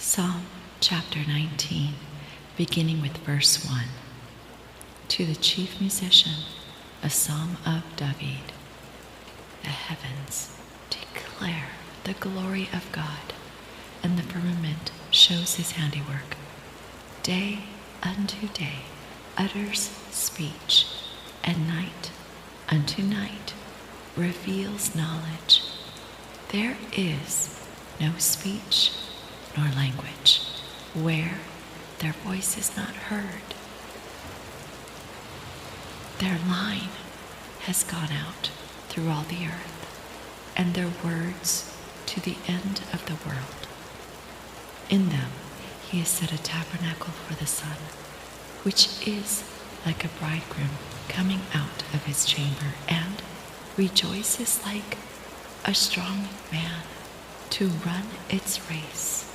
Psalm chapter 19, beginning with verse 1. To the chief musician, a psalm of David. The heavens declare the glory of God, and the firmament shows his handiwork. Day unto day utters speech, and night unto night reveals knowledge. There is no speech nor language where their voice is not heard. Their line has gone out through all the earth, and their words to the end of the world. In them he has set a tabernacle for the sun, which is like a bridegroom coming out of his chamber, and rejoices like a strong man to run its race.